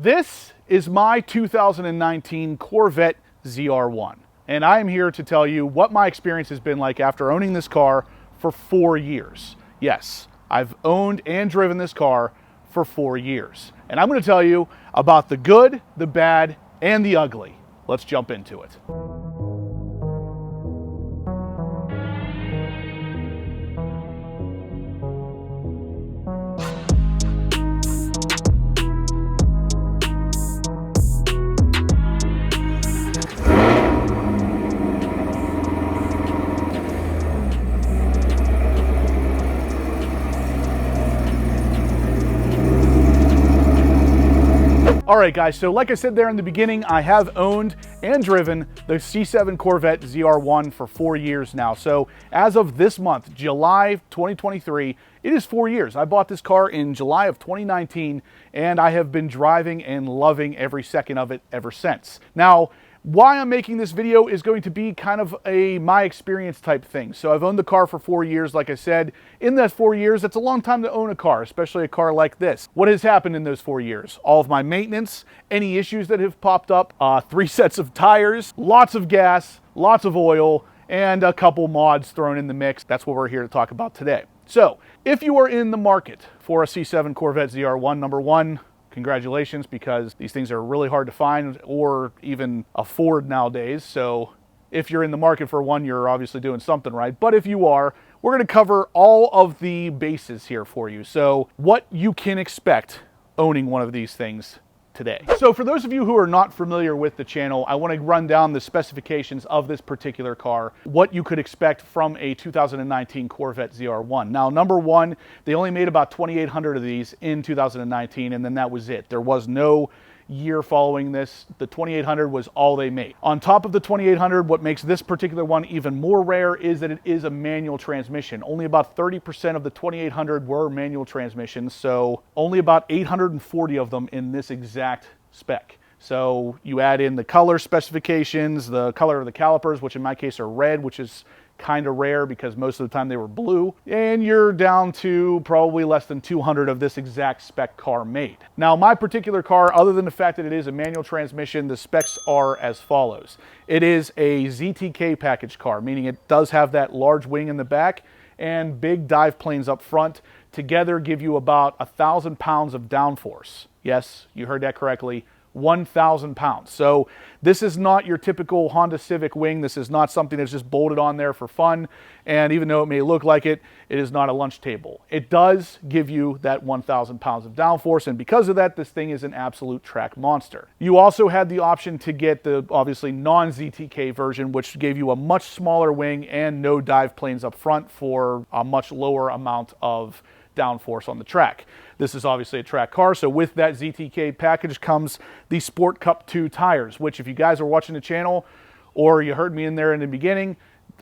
This is my 2019 Corvette ZR1, and I'm here to tell you what my experience has been like after owning this car for 4 years. Yes, I've owned and driven this car for 4 years, and I'm going to tell you about the good, the bad, and the ugly. Let's jump into it. All right, guys, so like I said there in the beginning, I have owned and driven the C8 Corvette ZR1 for 4 years now. So as of this month, July 2023, it is 4 years. I bought this car in July of 2019, and I have been driving and loving every second of it ever since. Now, why I'm making this video is going to be kind of a my experience type thing. So I've owned the car for 4 years, like I said. In that 4 years, that's a long time to own a car, especially a car like this. What has happened in those 4 years? All of my maintenance, any issues that have popped up, 3 sets of tires, lots of gas, lots of oil, and a couple mods thrown in the mix. That's what we're here to talk about today. So if you are in the market for a C8 Corvette ZR1, number one, congratulations, because these things are really hard to find or even afford nowadays. So if you're in the market for one, you're obviously doing something right. But if you are, we're going to cover all of the bases here for you. So what you can expect owning one of these things today. So for those of you who are not familiar with the channel, I want to run down the specifications of this particular car, what you could expect from a 2019 Corvette ZR1. Now, number one, they only made about 2,800 of these in 2019, and then that was it. There was no year following this. The 2,800 was all they made. On top of the 2,800, what makes this particular one even more rare is that it is a manual transmission. Only about 30% of the 2,800 were manual transmissions, so only about 840 of them in this exact spec. So you add in the color specifications, the color of the calipers, which in my case are red, which is kind of rare because most of the time they were blue, and you're down to probably less than 200 of this exact spec car made. Now, my particular car, other than the fact that it is a manual transmission, the specs are as follows. It is a ZTK package car, meaning it does have that large wing in the back and big dive planes up front. Together give you about 1,000 pounds of downforce. Yes, you heard that correctly. 1,000 pounds. So this is not your typical Honda Civic wing. This is not something that's just bolted on there for fun. And even though it may look like it, it is not a lunch table. It does give you that 1,000 pounds of downforce. And because of that, this thing is an absolute track monster. You also had the option to get the obviously non-ZTK version, which gave you a much smaller wing and no dive planes up front for a much lower amount of downforce on the track. This is obviously a track car, so with that ZTK package comes the Sport Cup 2 tires, which if you guys are watching the channel or you heard me in there in the beginning,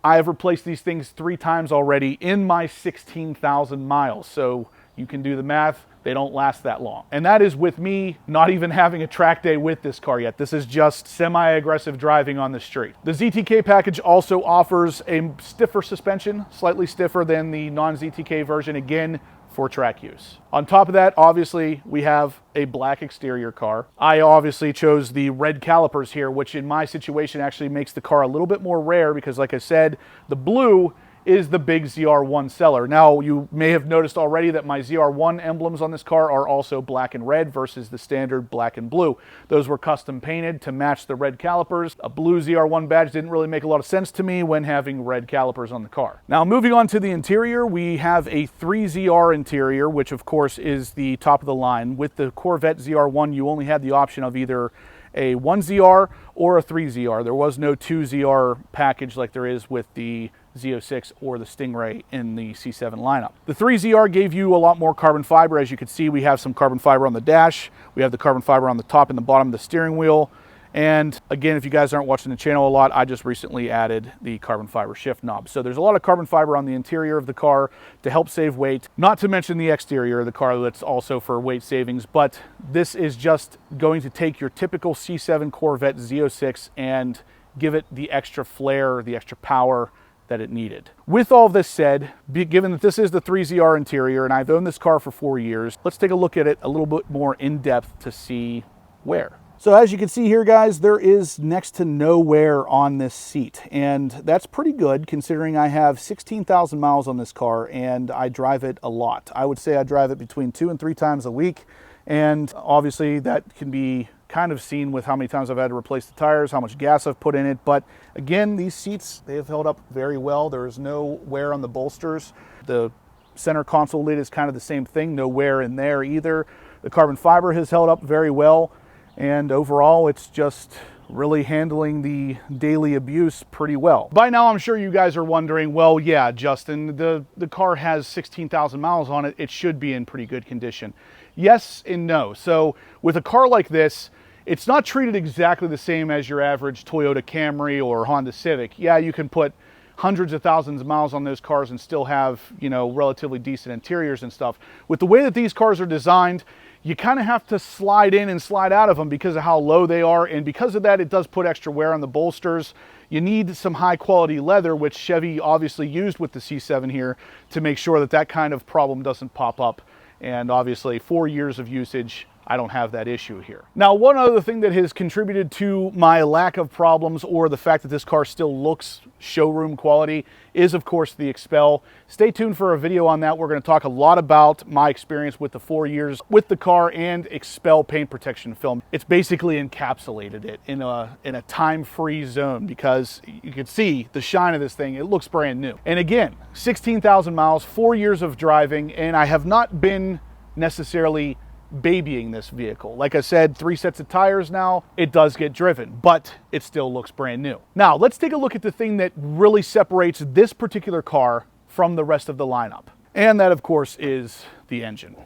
I have replaced these things 3 times already in my 16,000 miles. So you can do the math, they don't last that long. And that is with me not even having a track day with this car yet. This is just semi-aggressive driving on the street. The ZTK package also offers a stiffer suspension, slightly stiffer than the non-ZTK version, again, for track use. On top of that, obviously, we have a black exterior car. I obviously chose the red calipers here, which in my situation actually makes the car a little bit more rare because, like I said, the blue is the big ZR1 seller. Now, you may have noticed already that my ZR1 emblems on this car are also black and red versus the standard black and blue. Those were custom painted to match the red calipers. A blue ZR1 badge didn't really make a lot of sense to me when having red calipers on the car. Now, moving on to the interior, we have a 3ZR interior, which of course is the top of the line. With the Corvette ZR1, you only had the option of either a 1ZR or a 3ZR. There was no 2ZR package like there is with the Z06 or the Stingray in the C7 lineup. The 3ZR gave you a lot more carbon fiber. As you can see, we have some carbon fiber on the dash. We have the carbon fiber on the top and the bottom of the steering wheel. And again, if you guys aren't watching the channel a lot, I just recently added the carbon fiber shift knob. So there's a lot of carbon fiber on the interior of the car to help save weight, not to mention the exterior of the car that's also for weight savings, but this is just going to take your typical C8 Corvette Z06 and give it the extra flair, the extra power that it needed. With all this said, given that this is the 3ZR interior and I've owned this car for 4 years, let's take a look at it a little bit more in depth to see wear. So as you can see here, guys, there is next to no wear on this seat, and that's pretty good considering I have 16,000 miles on this car and I drive it a lot. I would say I drive it between 2 and 3 times a week, and obviously that can be kind of seen with how many times I've had to replace the tires, how much gas I've put in it. But again, these seats, they have held up very well. There is no wear on the bolsters. The center console lid is kind of the same thing, no wear in there either. The carbon fiber has held up very well. And overall, it's just really handling the daily abuse pretty well. By now, I'm sure you guys are wondering, well, yeah, Justin, the car has 16,000 miles on it. It should be in pretty good condition. Yes and no. So with a car like this, it's not treated exactly the same as your average Toyota Camry or Honda Civic. Yeah, you can put hundreds of thousands of miles on those cars and still have, you know, relatively decent interiors and stuff. With the way that these cars are designed, you kind of have to slide in and slide out of them because of how low they are, and because of that, it does put extra wear on the bolsters. You need some high quality leather, which Chevy obviously used with the C7 here to make sure that that kind of problem doesn't pop up. And obviously 4 years of usage, I don't have that issue here. Now, one other thing that has contributed to my lack of problems, or the fact that this car still looks showroom quality, is of course the Expel. Stay tuned for a video on that. We're going to talk a lot about my experience with the 4 years with the car and Expel paint protection film. It's basically encapsulated it in a time-free zone, because you can see the shine of this thing. It looks brand new. And again, 16,000 miles, 4 years of driving, and I have not been necessarily babying this vehicle. Like I said, 3 sets of tires now. It does get driven, but it still looks brand new. Now, let's take a look at the thing that really separates this particular car from the rest of the lineup. And that, of course, is the engine.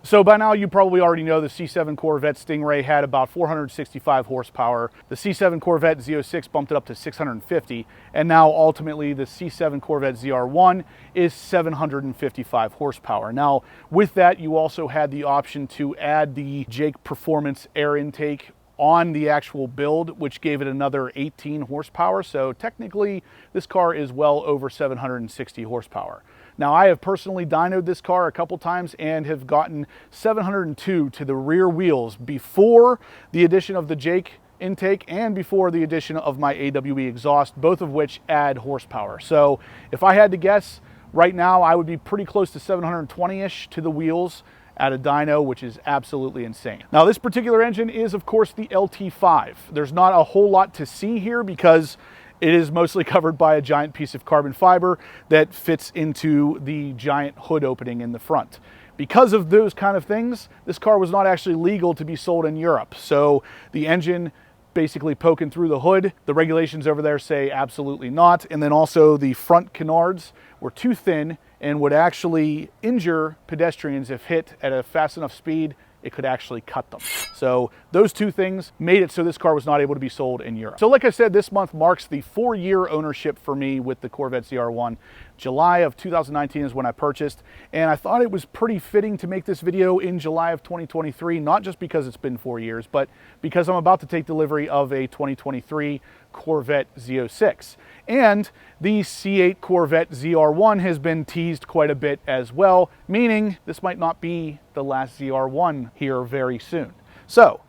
So by now, you probably already know the C7 Corvette Stingray had about 465 horsepower. The C7 Corvette Z06 bumped it up to 650. And now, ultimately, the C7 Corvette ZR1 is 755 horsepower. Now, with that, you also had the option to add the Jake Performance air intake on the actual build, which gave it another 18 horsepower. So technically, this car is well over 760 horsepower. Now, I have personally dynoed this car a couple times and have gotten 702 to the rear wheels before the addition of the Jake intake and before the addition of my AWE exhaust, both of which add horsepower. So if I had to guess, right now I would be pretty close to 720-ish to the wheels at a dyno, which is absolutely insane. Now, this particular engine is, of course, the LT5. There's not a whole lot to see here because it is mostly covered by a giant piece of carbon fiber that fits into the giant hood opening in the front. Because of those kind of things, this car was not actually legal to be sold in Europe. So the engine basically poking through the hood, the regulations over there say absolutely not. And then also the front canards were too thin and would actually injure pedestrians if hit at a fast enough speed. It could actually cut them. So those two things made it so this car was not able to be sold in Europe. So like I said, this month marks the 4-year ownership for me with the Corvette ZR1. July of 2019 is when I purchased, and I thought it was pretty fitting to make this video in July of 2023, not just because it's been 4 years, but because I'm about to take delivery of a 2023 Corvette Z06. And the C8 Corvette ZR1 has been teased quite a bit as well, meaning this might not be the last ZR1 here very soon. So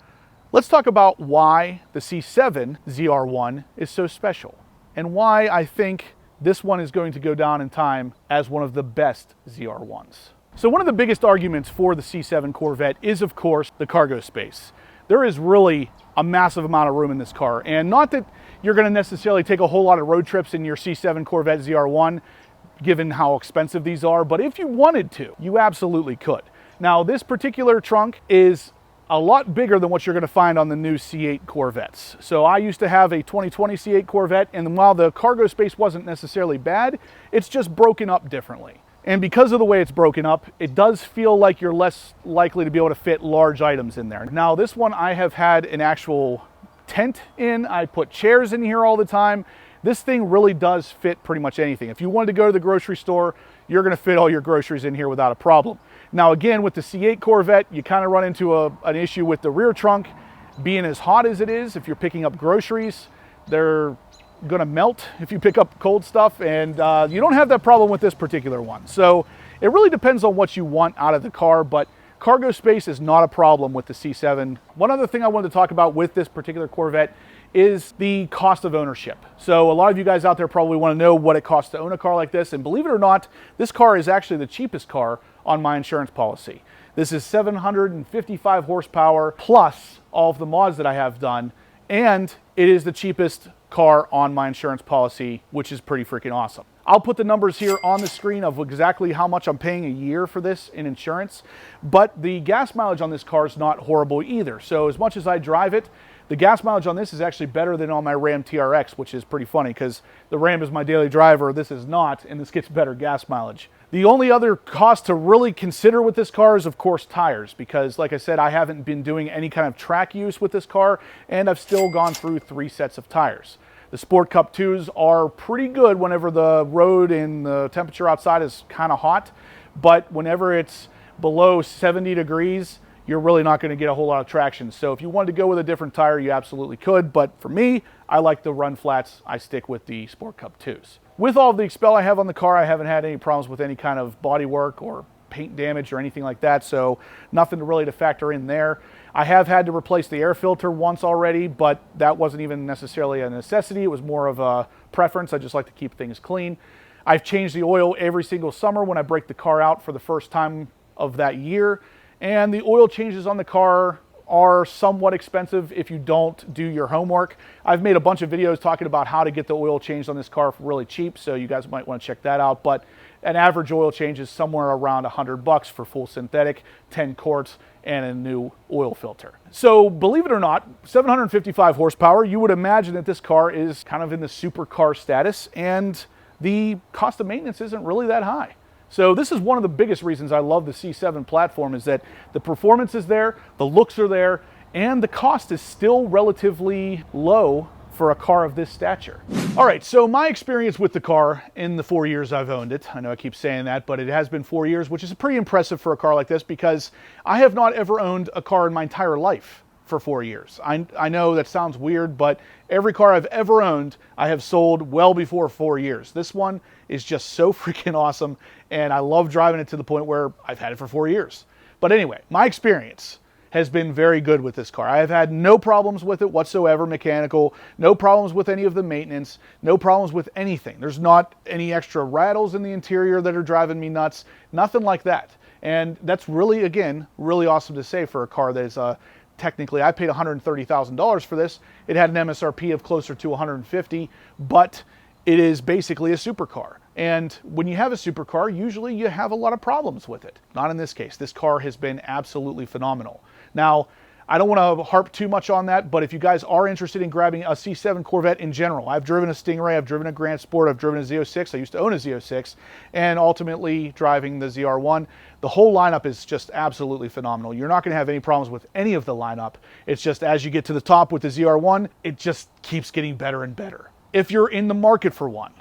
let's talk about why the C7 ZR1 is so special and why I think this one is going to go down in time as one of the best ZR1s. So one of the biggest arguments for the C7 Corvette is, of course, the cargo space. There is really a massive amount of room in this car, and not that you're going to necessarily take a whole lot of road trips in your C7 Corvette ZR1, given how expensive these are, but if you wanted to, you absolutely could. Now, this particular trunk is a lot bigger than what you're going to find on the new C8 Corvettes. So I used to have a 2020 C8 Corvette, and while the cargo space wasn't necessarily bad, it's just broken up differently. And because of the way it's broken up, it does feel like you're less likely to be able to fit large items in there. Now, this one I have had an actual tent in. I put chairs in here all the time. This thing really does fit pretty much anything. If you wanted to go to the grocery store, you're going to fit all your groceries in here without a problem. Now, again, with the C8 Corvette, you kind of run into an issue with the rear trunk being as hot as it is. If you're picking up groceries, they're going to melt if you pick up cold stuff, and you don't have that problem with this particular one. So it really depends on what you want out of the car, but Cargo space is not a problem with the C7. One other thing I wanted to talk about with this particular Corvette is the cost of ownership. So a lot of you guys out there probably want to know what it costs to own a car like this, and believe it or not, this car is actually the cheapest car on my insurance policy. This is 755 horsepower plus all of the mods that I have done, and it is the cheapest car on my insurance policy, which is pretty freaking awesome. I'll put the numbers here on the screen of exactly how much I'm paying a year for this in insurance, but the gas mileage on this car is not horrible either. So as much as I drive it, the gas mileage on this is actually better than on my Ram TRX, which is pretty funny because the Ram is my daily driver, this is not, and this gets better gas mileage. The only other cost to really consider with this car is, of course, tires, because like I said, I haven't been doing any kind of track use with this car, and I've still gone through 3 sets of tires. The Sport Cup 2s are pretty good whenever the road and the temperature outside is kind of hot, but whenever it's below 70 degrees, you're really not going to get a whole lot of traction. So if you wanted to go with a different tire, you absolutely could, but for me, I like the run flats. I stick with the Sport Cup 2s. With all of the expel I have on the car, I haven't had any problems with any kind of body work or paint damage or anything like that, so nothing really to factor in there. I have had to replace the air filter once already, but that wasn't even necessarily a necessity. It was more of a preference. I just like to keep things clean. I've changed the oil every single summer when I break the car out for the first time of that year, and the oil changes on the car are somewhat expensive if you don't do your homework. I've made a bunch of videos talking about how to get the oil changed on this car for really cheap, so you guys might want to check that out. But an average oil change is somewhere around $100 for full synthetic, 10 quarts, and a new oil filter. So believe it or not, 755 horsepower, you would imagine that this car is kind of in the supercar status, and the cost of maintenance isn't really that high. So this is one of the biggest reasons I love the C7 platform, is that the performance is there, the looks are there, and the cost is still relatively low for a car of this stature. All right, so my experience with the car in the 4 years I've owned it, I know I keep saying that, but it has been 4 years, which is pretty impressive for a car like this, because I have not ever owned a car in my entire life for 4 years. I know that sounds weird, but every car I've ever owned, I have sold well before 4 years. This one is just so freaking awesome, and I love driving it to the point where I've had it for 4 years. But anyway, my experience has been very good with this car. I have had no problems with it whatsoever, mechanical, no problems with any of the maintenance, no problems with anything. There's not any extra rattles in the interior that are driving me nuts, nothing like that. And that's really, again, really awesome to say for a car that is technically, I paid $130,000 for this. It had an MSRP of closer to $150,000, but it is basically a supercar. And when you have a supercar, usually you have a lot of problems with it. Not in this case. This car has been absolutely phenomenal. Now, I don't want to harp too much on that, but if you guys are interested in grabbing a C7 Corvette in general, I've driven a Stingray, I've driven a Grand Sport, I've driven a Z06, I used to own a Z06, and ultimately driving the ZR1. The whole lineup is just absolutely phenomenal. You're not going to have any problems with any of the lineup. It's just as you get to the top with the ZR1, it just keeps getting better and better. If you're in the market for one,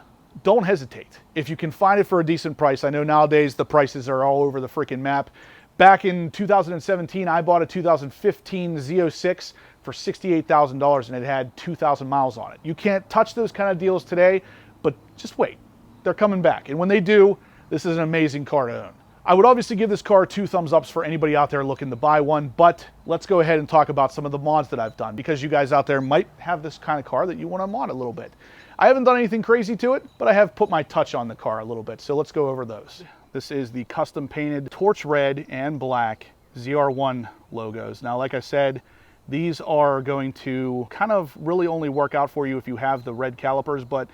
don't hesitate. If you can find it for a decent price, I know nowadays the prices are all over the freaking map. Back in 2017, I bought a 2015 Z06 for $68,000 and it had 2,000 miles on it. You can't touch those kind of deals today, but just wait. They're coming back. And when they do, this is an amazing car to own. I would obviously give this car 2 thumbs ups for anybody out there looking to buy one, but let's go ahead and talk about some of the mods that I've done, because you guys out there might have this kind of car that you want to mod a little bit. I haven't done anything crazy to it, but I have put my touch on the car a little bit, so let's go over those. This is the custom painted torch red and black ZR1 logos. Now, like I said, these are going to kind of really only work out for you if you have the red calipers, but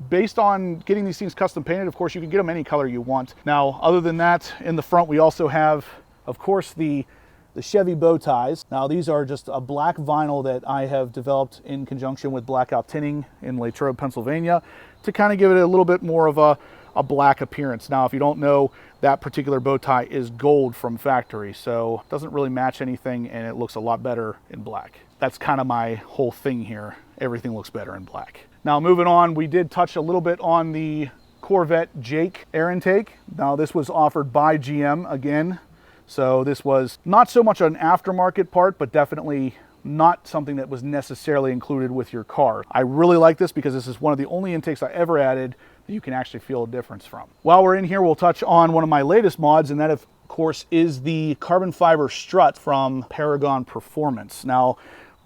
based on getting these things custom painted, of course, you can get them any color you want. Now, other than that, in the front, we also have, of course, the Chevy bow ties. Now, these are just a black vinyl that I have developed in conjunction with Blackout Tinning in Latrobe, Pennsylvania, to kind of give it a little bit more of a black appearance. Now, if you don't know, that particular bow tie is gold from factory, so it doesn't really match anything, and it looks a lot better in black. That's kind of my whole thing here. Everything looks better in black. Now, moving on, we did touch a little bit on the Corvette Jake air intake. Now, this was offered by GM again. So this was not so much an aftermarket part, but definitely not something that was necessarily included with your car. I really like this because this is one of the only intakes I ever added that you can actually feel a difference from. While we're in here, we'll touch on one of my latest mods, and that of course is the carbon fiber strut from Paragon Performance. Now,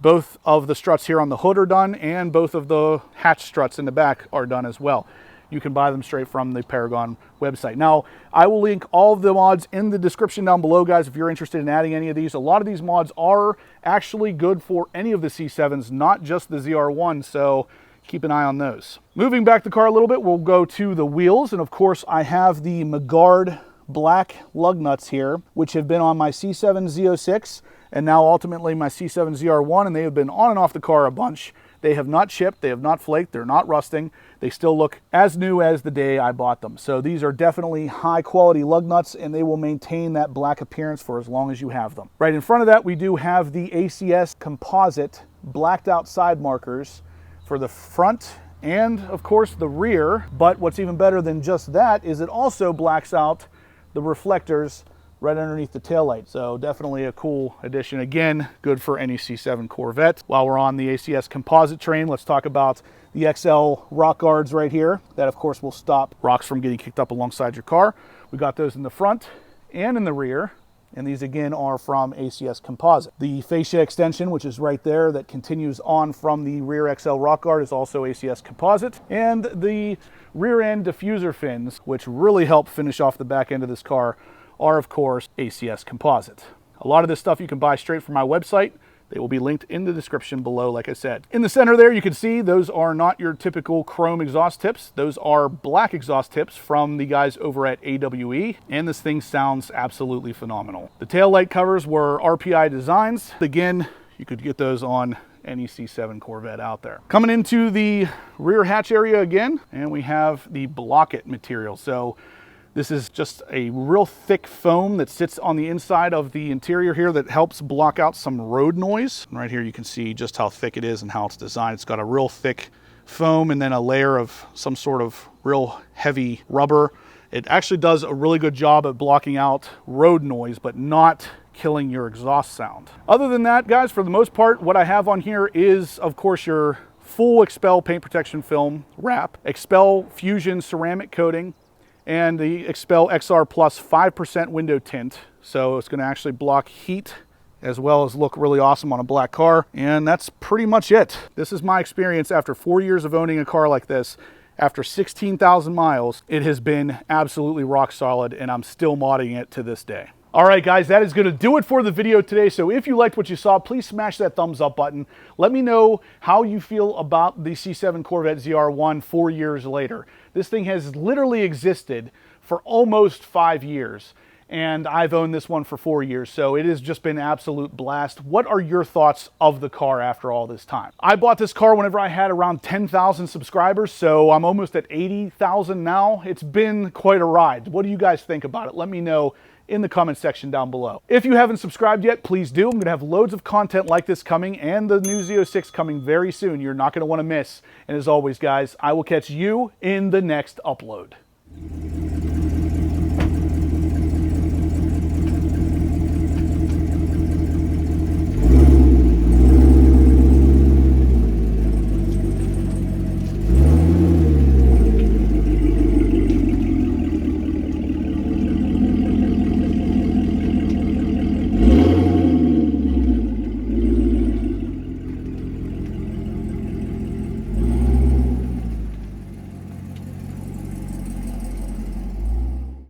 both of the struts here on the hood are done, and both of the hatch struts in the back are done as well. You can buy them straight from the Paragon website. Now, I will link all of the mods in the description down below, guys, if you're interested in adding any of these. A lot of these mods are actually good for any of the C7s, not just the ZR1, so keep an eye on those. Moving back the car a little bit, we'll go to the wheels, and of course, I have the Magard black lug nuts here, which have been on my C7 Z06, and now ultimately my C7 ZR1, and they have been on and off the car a bunch. They have not chipped, they have not flaked, they're not rusting. They still look as new as the day I bought them. So these are definitely high quality lug nuts, and they will maintain that black appearance for as long as you have them. Right in front of that, we do have the ACS composite blacked out side markers for the front and of course the rear. But what's even better than just that is it also blacks out the reflectors right underneath the taillight. So definitely a cool addition. Again, good for any C7 Corvette. While we're on the ACS composite train, let's talk about the XL rock guards right here. That of course will stop rocks from getting kicked up alongside your car. We got those in the front and in the rear. And these again are from ACS Composite. The fascia extension, which is right there, that continues on from the rear XL rock guard, is also ACS Composite. And the rear end diffuser fins, which really help finish off the back end of this car, are of course ACS Composite. A lot of this stuff you can buy straight from my website. They will be linked in the description below, like I said. In the center there, you can see those are not your typical chrome exhaust tips. Those are black exhaust tips from the guys over at AWE, and this thing sounds absolutely phenomenal. The tail light covers were RPI designs. Again, you could get those on any C7 Corvette out there. Coming into the rear hatch area again, and we have the Block-It material. So this is just a real thick foam that sits on the inside of the interior here that helps block out some road noise. Right here you can see just how thick it is and how it's designed. It's got a real thick foam and then a layer of some sort of real heavy rubber. It actually does a really good job at blocking out road noise, but not killing your exhaust sound. Other than that, guys, for the most part, what I have on here is, of course, your full Expel paint protection film wrap, Expel Fusion ceramic coating, and the Expel XR Plus 5% window tint. So it's gonna actually block heat as well as look really awesome on a black car. And that's pretty much it. This is my experience after 4 years of owning a car like this. After 16,000 miles, it has been absolutely rock solid, and I'm still modding it to this day. All right, guys, that is going to do it for the video today. So if you liked what you saw, please smash that thumbs up button. Let me know how you feel about the C7 Corvette ZR1 4 years later. This thing has literally existed for almost 5 years, and I've owned this one for 4 years, so it has just been an absolute blast. What are your thoughts of the car after all this time? I bought this car whenever I had around 10,000 subscribers, so I'm almost at 80,000 now. It's been quite a ride. What do you guys think about it? Let me know in the comment section down below. If you haven't subscribed yet, please do. I'm gonna have loads of content like this coming, and the new Z06 coming very soon. You're not gonna wanna miss. And as always, guys, I will catch you in the next upload.